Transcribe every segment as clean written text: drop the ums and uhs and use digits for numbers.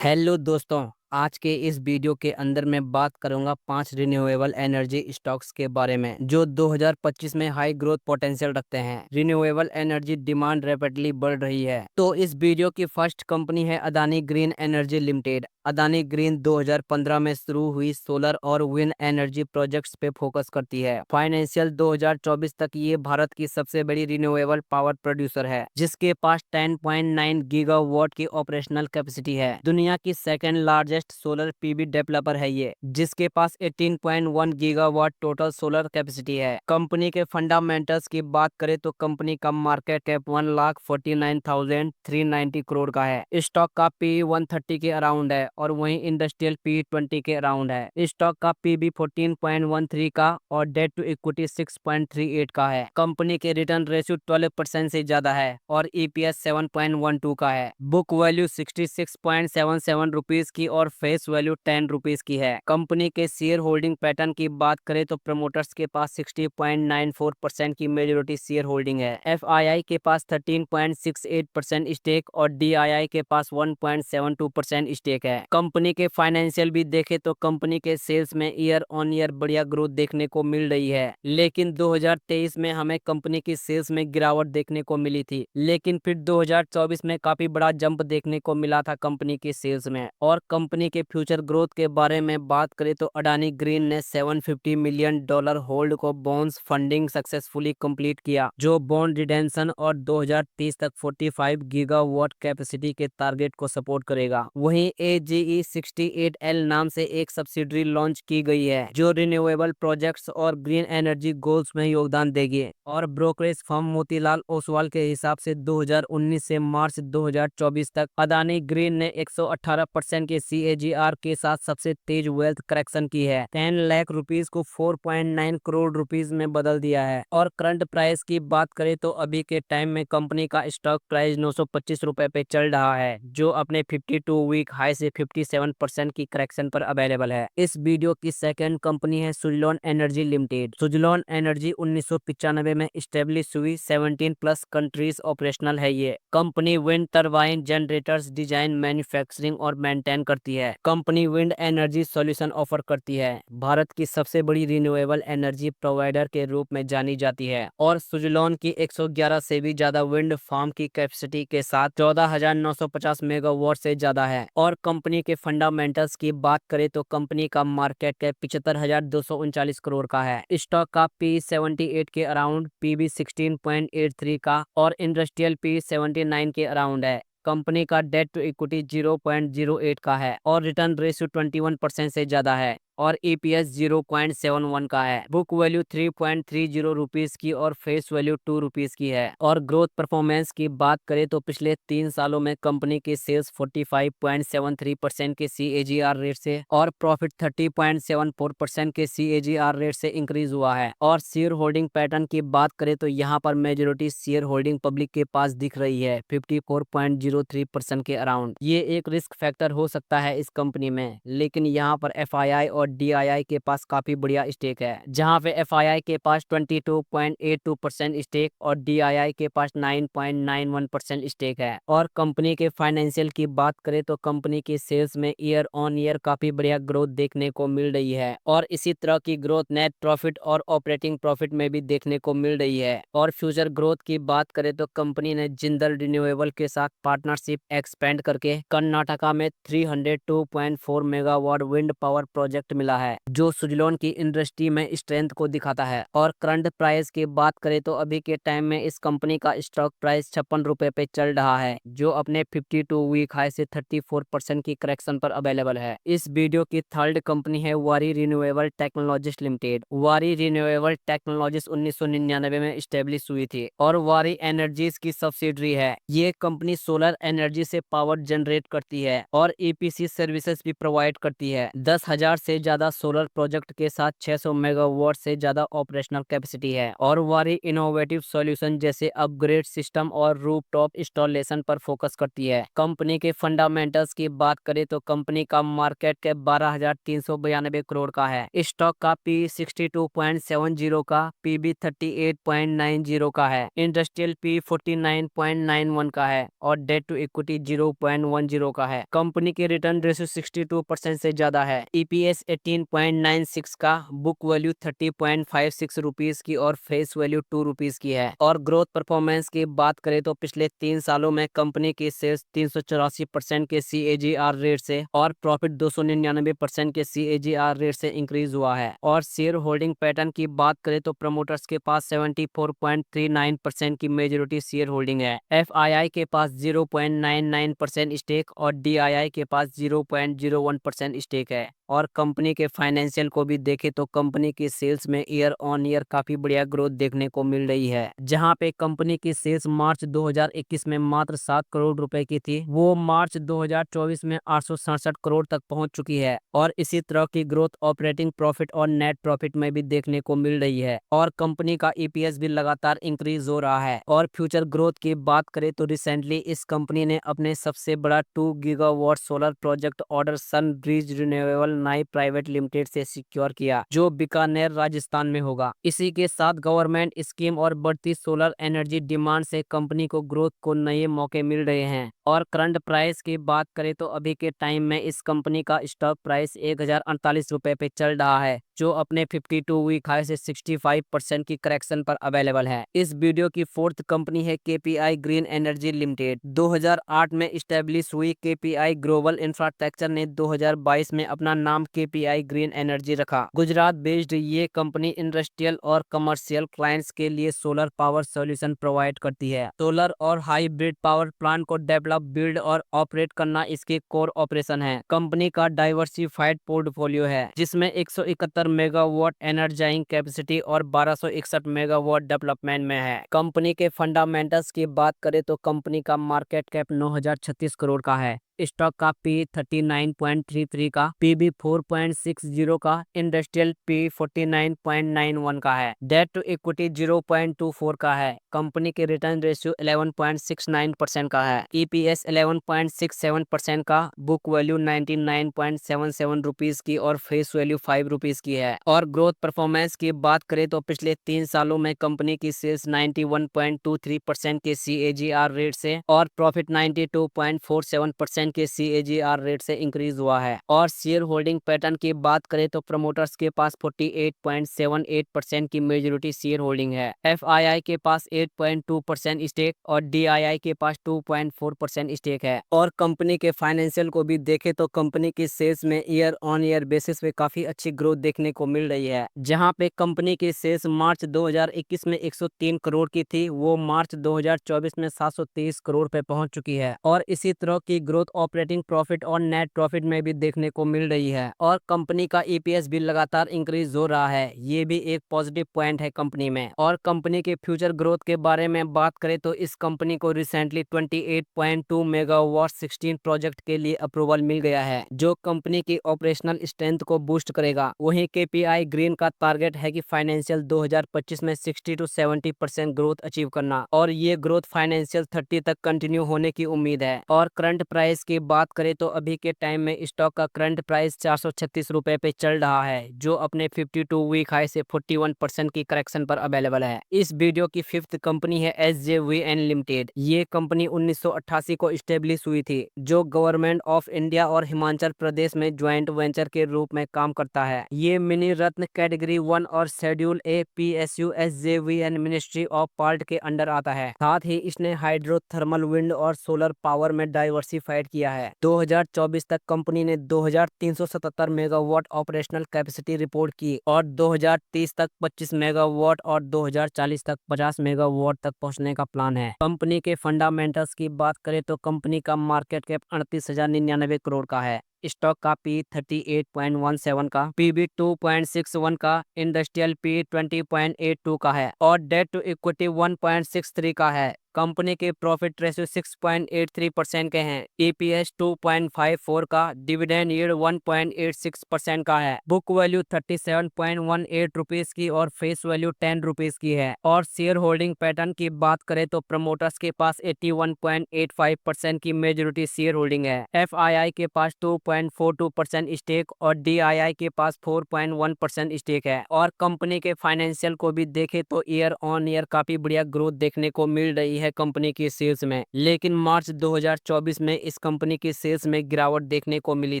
Hello दोस्तों। आज के इस वीडियो के अंदर मैं बात करूंगा 5 रिन्यूएबल एनर्जी स्टॉक्स के बारे में जो 2025 में हाई ग्रोथ पोटेंशियल रखते हैं। रिन्यूएबल एनर्जी डिमांड रैपिडली बढ़ रही है, तो इस वीडियो की फर्स्ट कंपनी है Adani green energy limited. Adani green 2015 में शुरू हुई सोलर और विंड एनर्जी प्रोजेक्ट्स पे फोकस करती है। फाइनेंशियल 2024 तक ये भारत की सबसे बड़ी रिन्यूएबल पावर प्रोड्यूसर है, जिसके पास 10.9 गीगावाट की ऑपरेशनल कैपेसिटी है। दुनिया की second largest solar PV developer है ये, जिसके पास 18.1 गीगावाट टोटल सोलर कैपेसिटी है। कंपनी के फंडामेंटल्स की बात करें तो कंपनी का मार्केट कैप 1,49,390 करोड़ का है। स्टॉक का पी 130 के अराउंड है और वहीं इंडस्ट्रियल पी 20 के अराउंड है। स्टॉक का पीबी 14.13 का और डेट टू इक्विटी 6.38 का है। कंपनी के रिटर्न रेशियो 12% से ज्यादा है और ईपीएस 7.12 का है। बुक वैल्यू 66.77 रुपीज की और फेस वैल्यू 10 रुपीज की है। कंपनी के शेयर होल्डिंग पैटर्न की बात करें तो प्रमोटर्स के पास 60.94% की मेजोरिटी शेयर होल्डिंग है। एफआईआई के पास 13.68% स्टेक और डीआईआई के पास 1.72% स्टेक है। कंपनी के फाइनेंशियल भी देखे तो कंपनी के सेल्स में ईयर ऑन ईयर बढ़िया ग्रोथ देखने को मिल रही है, लेकिन 2023 में हमें कंपनी की सेल्स में गिरावट देखने को मिली थी, लेकिन फिर 2024 में काफी बड़ा जंप देखने को मिला था कंपनी की सेल्स में। और कंपनी के फ्यूचर ग्रोथ के बारे में बात करें तो अडानी ग्रीन ने $750 मिलियन होल्ड को बॉन्ड्स फंडिंग सक्सेसफुली कंप्लीट किया, जो बॉन्ड रिडेंशन और 2030 तक 45 गीगावाट कैपेसिटी के टारगेट को सपोर्ट करेगा। वहीं AGE 68L नाम से एक सब्सिडरी लॉन्च की गई है, जो रिन्यूएबल प्रोजेक्ट्स और ग्रीन एनर्जी गोल्स में योगदान देगी। और ब्रोकरेज फर्म मोतीलाल ओसवाल के हिसाब से 2019 से मार्च 2024 तक अदानी ग्रीन ने 118% के CAGR के साथ सबसे तेज वेल्थ करेक्शन की है। 10 लाख रुपीज को 4.9 करोड़ रुपीज में बदल दिया है। और करंट प्राइस की बात करें तो अभी के टाइम में कंपनी का स्टॉक प्राइस 925 रुपए पे चल रहा है, जो अपने 52 वीक हाई से 57% की करेक्शन पर अवेलेबल है। इस वीडियो की सेकंड कंपनी है Suzlon energy limited. Suzlon energy 1995 में स्टेब्लिश हुई, 17 प्लस कंट्रीज ऑपरेशनल है। ये company wind turbine generators design, manufacturing और मेंटेन करती है। Company wind energy solution offer करती है, भारत की सबसे बड़ी रिन्यूएबल एनर्जी प्रोवाइडर के रूप में जानी जाती है। और सुजलॉन की 111 से भी ज्यादा विंड फार्म की कैपेसिटी के साथ 14,950 मेगावाट से ज्यादा है। और कंपनी के फंडामेंटल्स की बात करें तो कंपनी का मार्केट कैप 75,239 करोड़ का है। स्टॉक का पी 78 के अराउंड, पीबी 16.83 का और इंडस्ट्रियल पी 79 के अराउंड है। कंपनी का डेट टू इक्विटी 0.08 का है और रिटर्न रेशियो 21% से ज्यादा है। और ईपीएस 0.71 का है। बुक वैल्यू 3.30 रुपीज की और फेस वैल्यू 2 रुपीज की है। और ग्रोथ परफॉर्मेंस की बात करें तो पिछले 3 सालों में कंपनी की सेल्स 45.73% के CAGR रेट से और प्रॉफिट 30.74% के CAGR रेट से इंक्रीज हुआ है। और शेयर होल्डिंग पैटर्न की बात करें तो यहाँ पर मेजोरिटी शेयर होल्डिंग पब्लिक के पास दिख रही है, 54.03% के अराउंड। ये एक रिस्क फैक्टर हो सकता है इस कंपनी में, लेकिन यहाँ पर FII और DII के पास काफी बढ़िया स्टेक है, जहां पे FII के पास 22.82% स्टेक और DII के पास 9.91% स्टेक है। और कंपनी के फाइनेंशियल की बात करें तो कंपनी की सेल्स में ईयर ऑन ईयर काफी बढ़िया ग्रोथ देखने को मिल रही है और इसी तरह की ग्रोथ नेट प्रॉफिट और ऑपरेटिंग प्रॉफिट में भी देखने को मिल रही है। और फ्यूचर ग्रोथ की बात करें तो कंपनी ने जिंदल रिन्यूएबल के साथ पार्टनरशिप एक्सपेंड करके कर्नाटका में 302.4 मेगावाट विंड पावर प्रोजेक्ट मिला है, जो सुजलॉन की इंडस्ट्री में स्ट्रेंथ को दिखाता है। और करंट प्राइस की बात करें तो अभी के टाइम में इस कंपनी का स्टॉक प्राइस 56 रुपए पे चल रहा है, जो अपने 52 वीक हाई से 34% की करेक्शन पर अवेलेबल है। इस वीडियो की थर्ड कंपनी है वारी रिन्यूएबल टेक्नोलॉजीज लिमिटेड। वारी रिन्यूएबल टेक्नोलॉजीज 1999 में स्टेब्लिश हुई थी और वारी एनर्जीज की सब्सिडरी है। ये कंपनी सोलर एनर्जी से पावर जनरेट करती है और EPC सर्विसेज भी प्रोवाइड करती है। 10,000 से ज्यादा सोलर प्रोजेक्ट के साथ 600 मेगावाट से ज्यादा ऑपरेशनल कैपेसिटी है और वारी इनोवेटिव सॉल्यूशन जैसे अपग्रेड सिस्टम और रूफटॉप इंस्टॉलेशन पर फोकस करती है। कंपनी के फंडामेंटल्स की बात करें तो कंपनी का मार्केट कैप 12,392 करोड़ का है। स्टॉक का पी 62.70 का, पीबी 38.90 का है, इंडस्ट्रियल पी 49.91 का है और डेट टू इक्विटी 0.10 का है। कंपनी के रिटर्न रेशियो 62% से ज्यादा है। ईपीएस 18.96 का, बुक वैल्यू 30.56 रुपीज की और फेस वैल्यू 2 रुपीज की है। और ग्रोथ परफॉर्मेंस की बात करें तो पिछले 3 सालों में कंपनी की सेल्स 384% के CAGR रेट से और प्रॉफिट 299% के CAGR रेट से इंक्रीज हुआ है। और शेयर होल्डिंग पैटर्न की बात करें तो प्रमोटर्स के पास 74.39% की मेजोरिटी शेयर होल्डिंग है। FII के पास 0.99% स्टेक और DII के पास 0.01% स्टेक है। और कंपनी के फाइनेंशियल को भी देखें तो कंपनी की सेल्स में ईयर ऑन ईयर काफी बढ़िया ग्रोथ देखने को मिल रही है। जहां पे कंपनी की सेल्स मार्च 2021 में मात्र 7 करोड़ रुपए की थी, वो मार्च 2024 में 867 करोड़ तक पहुंच चुकी है। और इसी तरह की ग्रोथ ऑपरेटिंग प्रॉफिट और नेट प्रॉफिट में भी देखने को मिल रही है। और कंपनी का EPS भी लगातार इंक्रीज हो रहा है। और फ्यूचर ग्रोथ की बात करें तो रिसेंटली इस कंपनी ने अपने सबसे बड़ा 2 गीगावाट सोलर प्रोजेक्ट ऑर्डर सन ब्रिज रिन्यूएबल नाई प्राइवेट लिमिटेड से सिक्योर किया, जो बीकानेर राजस्थान में होगा। इसी के साथ गवर्नमेंट स्कीम और बढ़ती सोलर एनर्जी डिमांड से कंपनी को ग्रोथ को नए मौके मिल रहे हैं। और करंट प्राइस की बात करें तो अभी के टाइम में इस कंपनी का स्टॉक प्राइस 1048 रुपए पे चल रहा है, जो अपने 52 वीक हाई से 65% की करेक्शन पर अवेलेबल है। इस वीडियो की फोर्थ कंपनी है KPI ग्रीन एनर्जी लिमिटेड। 2008 में स्टैब्लिश हुई KPI ग्लोबल इंफ्रास्ट्रक्चर ने 2022 में अपना नाम KPI ग्रीन एनर्जी रखा। गुजरात बेस्ड ये कंपनी इंडस्ट्रियल और कमर्शियल क्लाइंट्स के लिए सोलर पावर सॉल्यूशन प्रोवाइड करती है। सोलर और हाइब्रिड पावर प्लांट को डेवलप, बिल्ड और ऑपरेट करना इसके कोर ऑपरेशन है। कंपनी का डाइवर्सिफाइड पोर्टफोलियो है, जिसमें 171 मेगावाट एनर्जाइजिंग कैपेसिटी और 1261 मेगावाट डेवलपमेंट में है। कंपनी के फंडामेंटल्स की बात करें तो कंपनी का मार्केट कैप 9,036 करोड़ का है। स्टॉक का पी 39.33 का, पीबी 4.60 का, इंडस्ट्रियल पी 49.91 का है, डेट टू इक्विटी 0.24 का है। कंपनी के रिटर्न रेशियो 11.69% का है। EPS 11.67% का, बुक वैल्यू 99.77 रुपीज की और फेस वैल्यू 5 रुपीज की है। और ग्रोथ परफॉर्मेंस की बात करें तो पिछले 3 सालों में कंपनी की सेल्स 91.23% के CAGR रेट से और प्रॉफिट 92.47% के CAGR रेट से इंक्रीज हुआ है। और शेयर होल्डिंग पैटर्न की बात करें तो प्रमोटर्स के पास 48.78% की मेजोरिटी शेयर होल्डिंग है। FII के पास 8.2% स्टेक और DII के पास 2.4% स्टेक है। और कंपनी के फाइनेंशियल को भी देखें तो कंपनी की सेल्स में ईयर ऑन ईयर बेसिस पे काफी अच्छी ग्रोथ देखने को मिल रही है। जहां पे कंपनी की सेल्स मार्च 2021 में 103 करोड़ की थी, वो मार्च 2024 में 723 करोड़ पे पहुंच चुकी है। और इसी तरह की ग्रोथ ऑपरेटिंग प्रॉफिट और नेट प्रॉफिट में भी देखने को मिल रही है। और कंपनी का EPS भी लगातार इंक्रीज हो रहा है, ये भी एक पॉजिटिव पॉइंट है कंपनी में। और कंपनी के फ्यूचर ग्रोथ के बारे में बात करें तो इस कंपनी को रिसेंटली 28.2 मेगावाट 16 प्रोजेक्ट के लिए अप्रूवल मिल गया है, जो कंपनी की ऑपरेशनल स्ट्रेंथ को बूस्ट करेगा। वहीं KPI ग्रीन का टारगेट है कि फाइनेंशियल 2025 में 60 to 70% ग्रोथ अचीव करना, और ये ग्रोथ फाइनेंशियल 30 तक कंटिन्यू होने की उम्मीद है। और करंट प्राइस की बात करें तो अभी के टाइम में स्टॉक का करंट प्राइस 436 रुपए पे चल रहा है, जो अपने 52 वीक हाई से 41% की करेक्शन पर अवेलेबल है। इस वीडियो की फिफ्थ कंपनी है SJVN लिमिटेड। ये कंपनी 1988 को स्टेब्लिश हुई थी, जो गवर्नमेंट ऑफ इंडिया और हिमाचल प्रदेश में ज्वाइंट वेंचर के रूप में काम करता है। ये मिनी रत्न कैटेगरी 1 और schedule A PSU SJVN ministry of part के अंडर आता है। साथ ही इसने हाइड्रो थर्मल, विंड और सोलर पावर में डाइवर्सिफाइड किया है। 2024 तक कंपनी ने 2377 मेगावाट ऑपरेशनल कैपेसिटी रिपोर्ट की और 2030 तक 25 मेगावाट और 2040 तक 50 मेगावाट तक पहुंचने का प्लान है। कंपनी के फंडामेंटल्स की बात करें तो कंपनी का मार्केट कैप 38,099 करोड़ का है। स्टॉक का पी 38.17 का, पीबी 2.61 का, इंडस्ट्रियल पी 20.82 का है और डेट टू इक्विटी 1.63 का है। कंपनी के प्रॉफिट रेशियो 6.83% के हैं। ईपीएस 2.54 का, डिविडेंड यील्ड 1.86% का है। बुक वैल्यू 37.18 रुपीज की और फेस वैल्यू 10 रुपीज की है। और शेयर होल्डिंग पैटर्न की बात करें तो प्रमोटर्स के पास 81.85% की मेजोरिटी शेयर होल्डिंग है। एफआईआई के पास 2.42% स्टेक और डीआईआई के पास 4.1% स्टेक है। और कंपनी के फाइनेंशियल को भी देखे तो ईयर ऑन ईयर काफी बढ़िया ग्रोथ देखने को मिल रही है कंपनी की सेल्स में। लेकिन मार्च 2024 में इस कंपनी की सेल्स में गिरावट देखने को मिली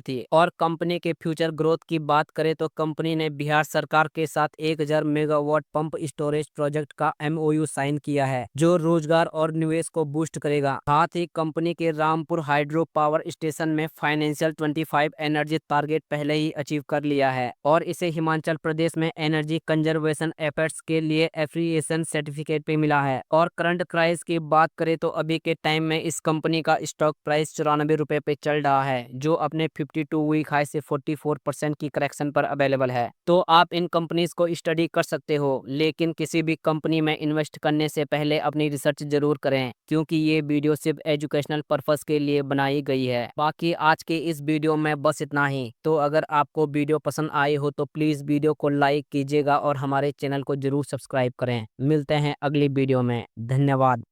थी। और कंपनी के फ्यूचर ग्रोथ की बात करें तो कंपनी ने बिहार सरकार के साथ 1000 मेगावाट पंप स्टोरेज प्रोजेक्ट का एमओयू साइन किया है, जो रोजगार और निवेश को बूस्ट करेगा। साथ ही कंपनी के रामपुर हाइड्रो पावर स्टेशन में फाइनेंशियल 25 एनर्जी टारगेट पहले ही अचीव कर लिया है और इसे हिमाचल प्रदेश में एनर्जी कंजर्वेशन एफर्ट्स के लिए एफिलिएशन सर्टिफिकेट भी मिला है। और करंट प्राइस की बात करें तो अभी के टाइम में इस कंपनी का स्टॉक प्राइस 94 रुपए पे चल रहा है, जो अपने 52 वीक हाई से 44% की करेक्शन पर अवेलेबल है। तो आप इन कंपनीज को स्टडी कर सकते हो, लेकिन किसी भी कंपनी में इन्वेस्ट करने से पहले अपनी रिसर्च जरूर करें, क्योंकि ये वीडियो सिर्फ एजुकेशनल पर्पस के लिए बनाई गई है। बाकी आज के इस वीडियो में बस इतना ही। तो अगर आपको वीडियो पसंद आई हो तो प्लीज वीडियो को लाइक कीजिएगा और हमारे चैनल को जरूर सब्सक्राइब करें। मिलते हैं अगली वीडियो में। धन्यवाद।